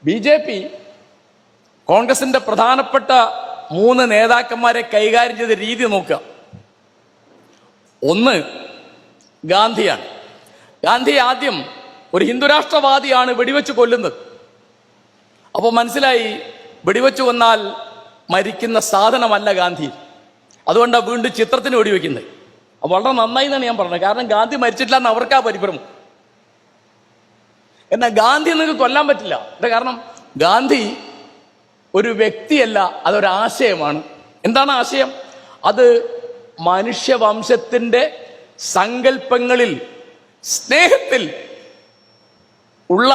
BJP കോൺഗ്രസിന്റെ പ്രധാനപ്പെട്ട 3 നേതാക്കന്മാരെ കൈകാര്യം ചെയ്ത രീതി നോക്കുക. ഒന്ന് ഗാന്ധിയാണ്. ഗാന്ധി ആദ്യം ഒരു ഹിന്ദുരാഷ്ട്രവാദിയാണ് വെടിവെച്ച് കൊല്ലുന്നത്. അപ്പോൾ മനസ്സിലായി വെടിവെച്ച് കൊന്നാൽ മരിക്കുന്ന സാധനമല്ല ഗാന്ധി. അതുകൊണ്ടാണ് വീണ്ടും ചിത്രത്തിന് വെടിവെക്കുന്നത്. അപ്പോൾ വളരെ നന്നായി എന്നാണ് ഞാൻ പറഞ്ഞത്. കാരണം ഗാന്ധി മരിച്ചിട്ടില്ല എന്ന് അവർക്കാ പരിഭ്രമം. എന്നാൽ ഗാന്ധി നിങ്ങൾക്ക് കൊല്ലാൻ പറ്റില്ല. കാരണം ഗാന്ധി ഒരു വ്യക്തിയല്ല, അതൊരാശയമാണ്. എന്താണ് ആശയം? അത് മനുഷ്യവംശത്തിന്റെ സങ്കല്പങ്ങളിൽ സ്നേഹത്തിൽ ഉള്ള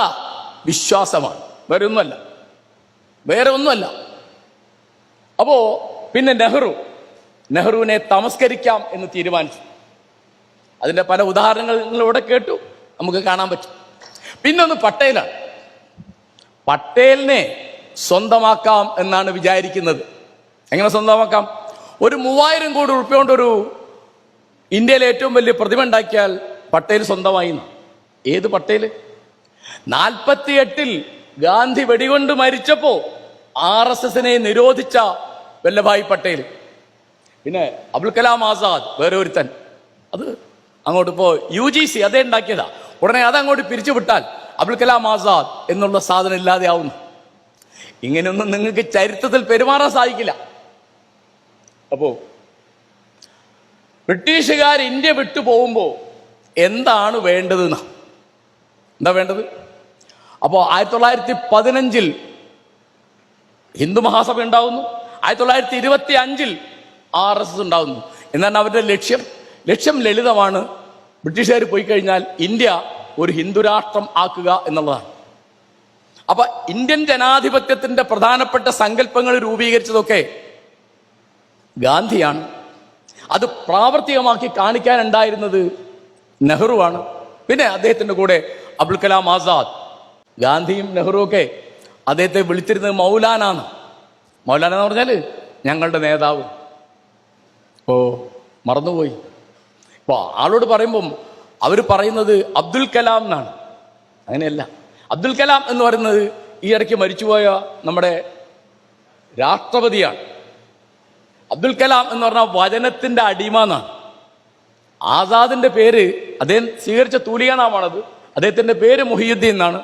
വിശ്വാസമാണ്, വേറെ ഒന്നുമല്ല. അപ്പോ പിന്നെ നെഹ്റുവിനെ തമസ്കരിക്കാം എന്ന് തീരുമാനിച്ചു. അതിന്റെ പല ഉദാഹരണങ്ങൾ നിങ്ങളിവിടെ കേട്ടു, നമുക്ക് കാണാൻ പറ്റും. പിന്നൊന്ന് പട്ടേലാണ്. പട്ടേലിനെ സ്വന്തമാക്കാം എന്നാണ് വിചാരിക്കുന്നത്. എങ്ങനെ സ്വന്തമാക്കാം? ഒരു 3000 കോടി രൂപ കൊണ്ടൊരു ഇന്ത്യയിലെ ഏറ്റവും വലിയ പ്രതിമ ഉണ്ടാക്കിയാൽ പട്ടേൽ സ്വന്തമായി. ഏത് പട്ടേൽ? 48-ൽ ഗാന്ധി വെടികൊണ്ട് മരിച്ചപ്പോ RSSനെ നിരോധിച്ച വല്ലഭായ് പട്ടേൽ. പിന്നെ അബുൽ കലാം ആസാദ്, വേറെ ഒരുത്തൻ. അത് അങ്ങോട്ട് ഇപ്പോ UGC അതേ ഉണ്ടാക്കിയതാ. ഉടനെ അതങ്ങോട്ട് പിരിച്ചുവിട്ടാൽ അബുൽ കലാം ആസാദ് എന്നുള്ള സാധനം ഇല്ലാതെ ആവുന്നു. ഇങ്ങനെയൊന്നും നിങ്ങൾക്ക് ചരിത്രത്തിൽ പെരുമാറാൻ സാധിക്കില്ല. അപ്പോ ബ്രിട്ടീഷുകാർ ഇന്ത്യ വിട്ടു പോകുമ്പോ എന്താണ് വേണ്ടതെന്ന്? എന്താ വേണ്ടത്? അപ്പോ 1915-ൽ ഹിന്ദു മഹാസഭ ഉണ്ടാവുന്നു. 1925-ൽ RSS ഉണ്ടാവുന്നു. എന്നാണ് അവരുടെ ലക്ഷ്യം ലളിതമാണ്. ബ്രിട്ടീഷുകാർ പോയി കഴിഞ്ഞാൽ ഇന്ത്യ ഒരു ഹിന്ദുരാഷ്ട്രം ആക്കുക എന്നുള്ളതാണ്. അപ്പൊ ഇന്ത്യൻ ജനാധിപത്യത്തിന്റെ പ്രധാനപ്പെട്ട സങ്കല്പങ്ങൾ രൂപീകരിച്ചതൊക്കെ ഗാന്ധിയാണ്. അത് പ്രാവർത്തികമാക്കി കാണിക്കാനുണ്ടായിരുന്നത് നെഹ്റുവാണ്. പിന്നെ അദ്ദേഹത്തിന്റെ കൂടെ അബുൽ കലാം ആസാദ്. ഗാന്ധിയും നെഹ്റുവും ഒക്കെ അദ്ദേഹത്തെ വിളിച്ചിരുന്നത് മൗലാനാണ്. മൗലാന എന്ന് പറഞ്ഞാൽ ഞങ്ങളുടെ നേതാവ്. മറന്നുപോയി. ഇപ്പോൾ ആളോട് പറയുമ്പം അവർ പറയുന്നത് അബ്ദുൽ കലാം എന്നാണ്. അങ്ങനെയല്ല. അബ്ദുൽ കലാം എന്ന് പറയുന്നത് ഈ ഇടയ്ക്ക് മരിച്ചുപോയ നമ്മുടെ രാഷ്ട്രപതിയാണ്. അബ്ദുൽ കലാം എന്ന് പറഞ്ഞാൽ വചനത്തിന്റെ അടിമ എന്നാണ്. ആസാദിന്റെ പേര് അദ്ദേഹം സ്വീകരിച്ച തൂലികാനാമാണത്. അദ്ദേഹത്തിന്റെ പേര് മുഹിയുദ്ദീൻ എന്നാണ്.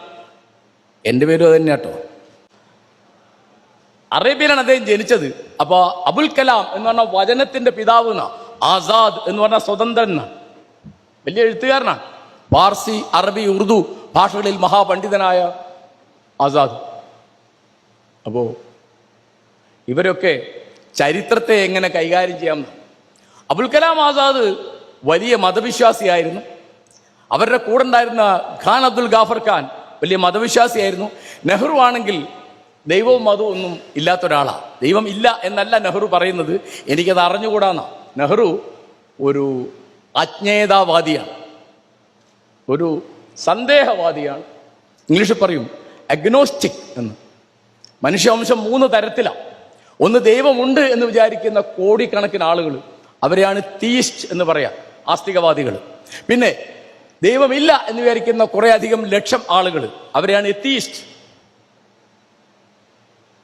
എൻ്റെ പേരും അത് തന്നെ കേട്ടോ. അറേബ്യയിലാണ് അദ്ദേഹം ജനിച്ചത്. അപ്പൊ അബുൽ കലാം എന്ന് പറഞ്ഞാൽ വചനത്തിന്റെ പിതാവ് എന്നാണ്. ആസാദ് എന്ന് പറഞ്ഞാൽ സ്വതന്ത്രൻ എന്നാണ്. വലിയ എഴുത്തുകാരനാണ്. പാർസി, അറബി, ഉറുദു ഭാഷകളിൽ മഹാപണ്ഡിതനായ ആസാദ്. അപ്പോ ഇവരൊക്കെ ചരിത്രത്തെ എങ്ങനെ കൈകാര്യം ചെയ്യാം? അബുൽ കലാം ആസാദ് വലിയ മതവിശ്വാസിയായിരുന്നു. അവരുടെ കൂടെ ഉണ്ടായിരുന്ന ഖാൻ അബ്ദുൽ ഗാഫർ ഖാൻ വലിയ മതവിശ്വാസിയായിരുന്നു. നെഹ്റു ആണെങ്കിൽ ദൈവവും മതവും ഒന്നും ഇല്ലാത്ത ഒരാളാണ്. ദൈവം ഇല്ല എന്നല്ല നെഹ്റു പറയുന്നത്, എനിക്കത് അറിഞ്ഞുകൂടാന്നാ. നെഹ്റു ഒരു അജ്ഞേയതാവാദിയാണ്, ഒരു സന്ദേഹവാദിയാണ്. ഇംഗ്ലീഷിൽ പറയും അഗ്നോസ്റ്റിക് എന്ന്. മനുഷ്യവംശം 3 തരത്തിലാണ്. ഒന്ന് ദൈവമുണ്ട് എന്ന് വിചാരിക്കുന്ന കോടിക്കണക്കിന് ആളുകൾ, അവരെയാണ് തീയിസ്റ്റ് എന്ന് പറയാം, ആസ്തികവാദികൾ. പിന്നെ ദൈവമില്ല എന്ന് വിചാരിക്കുന്ന കുറെ അധികം ലക്ഷം ആളുകൾ, അവരെയാണ് എത്തീസ്റ്റ്,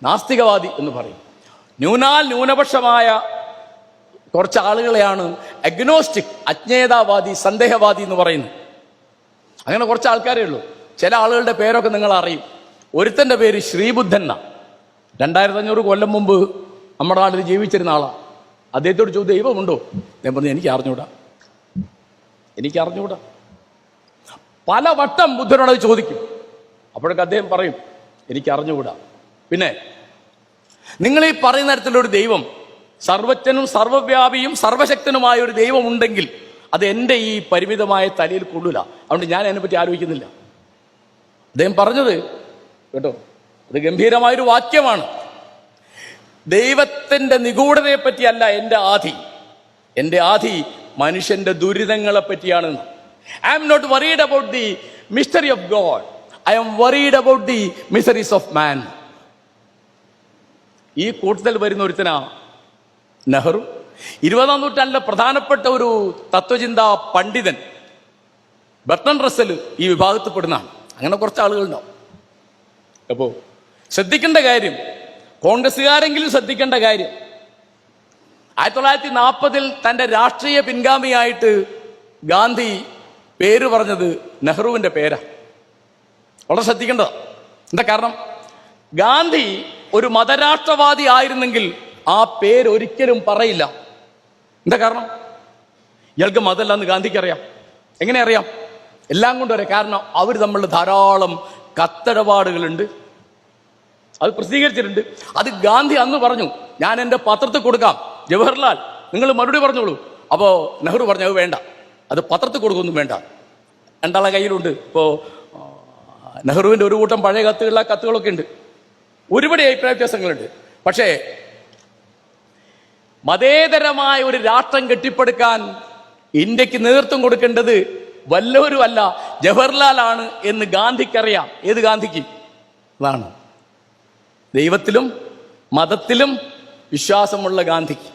നാസ്തികവാദി എന്ന് പറയും. ന്യൂനപക്ഷമായ കുറച്ച് ആളുകളെയാണ് അഗ്നോസ്റ്റിക്, അജ്ഞേയതാവാദി, സന്ദേഹവാദി എന്ന് പറയുന്നത്. അങ്ങനെ കുറച്ച് ആൾക്കാരേ ഉള്ളൂ. ചില ആളുകളുടെ പേരൊക്കെ നിങ്ങൾ അറിയും. ഒരുത്തന്റെ പേര് ശ്രീബുദ്ധൻ എന്നാ. 2500 കൊല്ലം മുമ്പ് നമ്മുടെ നാട്ടിൽ ജീവിച്ചിരുന്ന ആളാ. അദ്ദേഹത്തോട് ചോദിച്ചു ദൈവമുണ്ടോ? ഞാൻ പറഞ്ഞു എനിക്ക് അറിഞ്ഞുകൂടാ. പല വട്ടം ബുദ്ധനോട് അത് ചോദിക്കും. അപ്പോഴൊക്കെ അദ്ദേഹം പറയും എനിക്ക് അറിഞ്ഞുകൂടാ. പിന്നെ നിങ്ങൾ ഈ പറയുന്ന തരത്തിലൊരു ദൈവം, സർവജ്ഞനും സർവവ്യാപിയും സർവശക്തനുമായ ഒരു ദൈവം ഉണ്ടെങ്കിൽ അത് എൻ്റെ ഈ പരിമിതമായ തലയിൽ കൊള്ളൂല. അതുകൊണ്ട് ഞാൻ അതിനെപ്പറ്റി ആലോചിക്കുന്നില്ല. അദ്ദേഹം പറഞ്ഞത് കേട്ടോ, അത് ഗംഭീരമായൊരു വാക്യമാണ്. ദൈവത്തിന്റെ നിഗൂഢതയെ പറ്റിയല്ല എൻ്റെ ആധി മനുഷ്യന്റെ ദുരിതങ്ങളെ പറ്റിയാണ്. I am not worried about the mystery of God, I am worried about the miseries of man. ഈ കൂട്ടത്തിൽ വരുന്ന ഒരുത്തനാ നെഹ്റു. 20-ാം നൂറ്റാണ്ടിലെ പ്രധാനപ്പെട്ട ഒരു തത്വചിന്താ പണ്ഡിതൻ ബർട്രൻഡ് റസ്സൽ ഈ വിഭാഗത്തിൽപ്പെടുന്നതാണ്. അങ്ങനെ കുറച്ച് ആളുകളുണ്ടാവും. അപ്പോൾ ശ്രദ്ധിക്കേണ്ട കാര്യം, കോൺഗ്രസ്സുകാരെങ്കിലും ശ്രദ്ധിക്കേണ്ട കാര്യം, 1940 തൻ്റെ രാഷ്ട്രീയ പിൻഗാമിയായിട്ട് ഗാന്ധി പേര് പറഞ്ഞത് നെഹ്റുവിൻ്റെ പേരാ. വളരെ ശ്രദ്ധിക്കേണ്ടതാ. എന്താ കാരണം? ഗാന്ധി ഒരു മതരാഷ്ട്രവാദി ആയിരുന്നെങ്കിൽ ആ പേര് ഒരിക്കലും പറയില്ല. എന്താ കാരണം? ഇയാൾക്ക് മതമല്ലെന്ന് ഗാന്ധിക്ക് അറിയാം. എങ്ങനെ അറിയാം? എല്ലാം കൊണ്ടും അറിയാം. കാരണം അവർ തമ്മിലുള്ള ധാരാളം കത്തിടപാടുകളുണ്ട്, അത് പ്രസിദ്ധീകരിച്ചിട്ടുണ്ട്. അത് ഗാന്ധി അന്ന് പറഞ്ഞു, ഞാൻ എൻ്റെ പത്രത്തിൽ കൊടുക്കാം, ജവഹർലാൽ നിങ്ങൾ മറുപടി പറഞ്ഞോളൂ. അപ്പോൾ നെഹ്റു പറഞ്ഞു, അത് വേണ്ട, അത് പത്രത്തിൽ കൊടുക്കൊന്നും വേണ്ട, രണ്ടാളെ കയ്യിലുണ്ട്. ഇപ്പോൾ നെഹ്റുവിൻ്റെ ഒരു കൂട്ടം പഴയ കത്തുകളൊക്കെ ഉണ്ട്. ഒരുപാട് അഭിപ്രായ വ്യത്യാസങ്ങളുണ്ട്. പക്ഷേ മതേതരമായ ഒരു രാഷ്ട്രം കെട്ടിപ്പടുക്കാൻ ഇന്ത്യക്ക് നേതൃത്വം കൊടുക്കേണ്ടത് വല്ലവരും അല്ല, ജവഹർലാൽ ആണ് എന്ന് ഗാന്ധിക്കറിയാം. ഏത് ഗാന്ധിക്ക്? അതാണ് ദൈവത്തിലും മതത്തിലും വിശ്വാസമുള്ള ഗാന്ധിക്ക്.